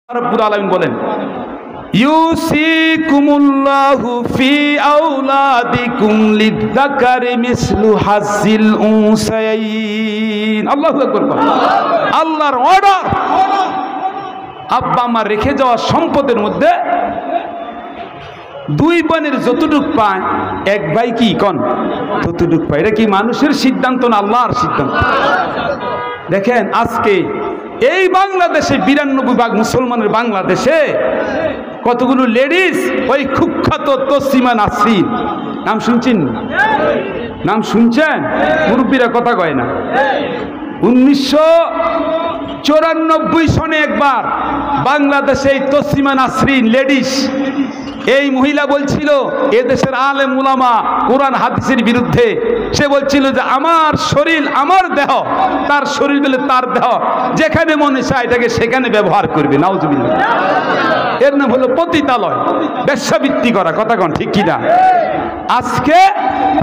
রব্বুল আলামিন বলেন ইউসিকুমুল্লাহু ফি আওলাদিকুম লিযযাকারি মিসলু হাজ্জিল উনসায়াইন। আল্লাহু আকবার। আল্লাহর অর্ডার, আব্বা আমা রেখে যাওয়া সম্পদের মধ্যে দুই বোনের যতটুক পায় এক ভাই কি কন ততটুক পায়। এটা কি মানুষের সিদ্ধান্ত না আল্লাহর সিদ্ধান্ত? দেখেন আজকে এই বাংলাদেশে 92 ভাগ মুসলমানের বাংলাদেশে কতগুলো লেডিস ওই কুখ্যাত তসলিমা নাসরিন নাম শুনছেন? নাম শুনছেন? মুরব্বীরা কথা কয় না। 1994 সনে একবার বাংলাদেশে এই তসলিমা নাসরিন লেডিস, এই মহিলা বলছিল এদেশের আলেম উলামা কোরআন হাদিসের বিরুদ্ধে। সে বলছিল যে আমার শরীর আমার দেহ, তার শরীর বলে তার দেহ, যেখানে মনে চায় এটাকে সেখানে ব্যবহার করবে। নাউজুবিল্লাহ। এর নাম হলো পতিতালয়, বেশ্যাবৃত্তি করা। কথা কন ঠিক কিনা? আজকে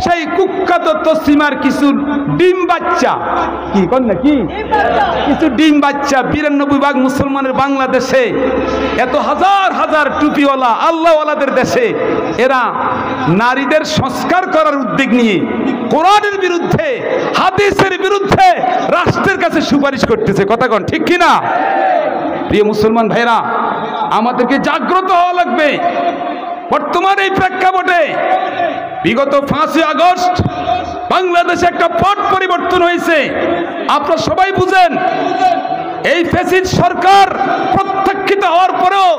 সেই কুখ্যাত তসলিমার কিছু ডিম বাচ্চা, কি কন না কি কিছু ডিম বাচ্চা 92 ভাগ মুসলমানের বাংলাদেশে, এত হাজার হাজার টুপিওয়ালা আল্লাহওয়ালাদের দেশে এরা নারীদের সংস্কার করার উদ্যোগ নিয়ে কোরআনের বিরুদ্ধে হাদিসের বিরুদ্ধে রাষ্ট্রের কাছে সুপারিশ করতেছে। কথা কন ঠিক কিনা? প্রিয় মুসলমান ভাইরা, আমাদেরকে জাগ্রত হওয়া লাগবে। বর্তমান এই প্রেক্ষাপটে বিগত 5ই আগস্ট বাংলাদেশে একটা পট পরিবর্তন হয়েছে। আপনারা সবাই বুঝেন, এই ফ্যাসিস্ট সরকার প্রত্যাখ্যাত হওয়ার পরেও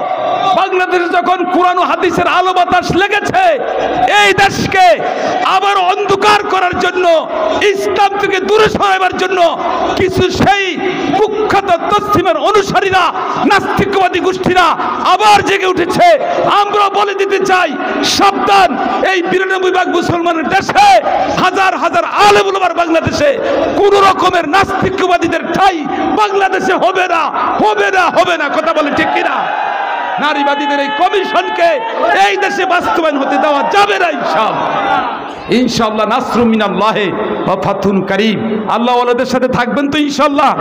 বাংলাদেশে যখন কোরআন ও হাদিসের আলো বাতাস লেগেছে, এই দেশকে আবার অন্ধকার করার জন্য, ইসলাম থেকে দূরে সরাবার জন্য কিছু সেই কুখ্যাত তসলিমের অনুসারীরা, নাস্তিকবাদী গোষ্ঠীরা আবার জেগে উঠেছে। আমরা বলে দিতে চাই, সাবধান, এই 92 ভাগ মুসলমানের দেশে হাজার হাজার আলেম উলামার বাংলাদেশে কোন রকমের নাস্তিকবাদীদের ঠাঁই বাংলাদেশে হবে না, হবে না, হবে না। কথা বলে ঠিক কিনা? নারীবাদীদের এই কমিশনকে এই দেশে বাস্তবায়ন হতে দেওয়া যাবে না ইনশাআল্লাহ। ইনশাআল্লাহ নাসরুম মিনাল্লাহি ওয়া ফাতুন কারীম। আল্লাহ ওয়ালাদের সাথে থাকবেন তো ইনশাআল্লাহ?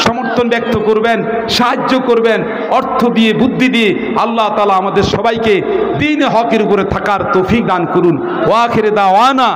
সমর্থন ব্যক্ত করবেন, সাহায্য করবেন, অর্থ দিয়ে, বুদ্ধি দিয়ে। আল্লাহ তাআলা আমাদের সবাইকে দ্বীন হকের উপরে থাকার তৌফিক দান করুন। ওয়া আখিরু দাওয়ানা।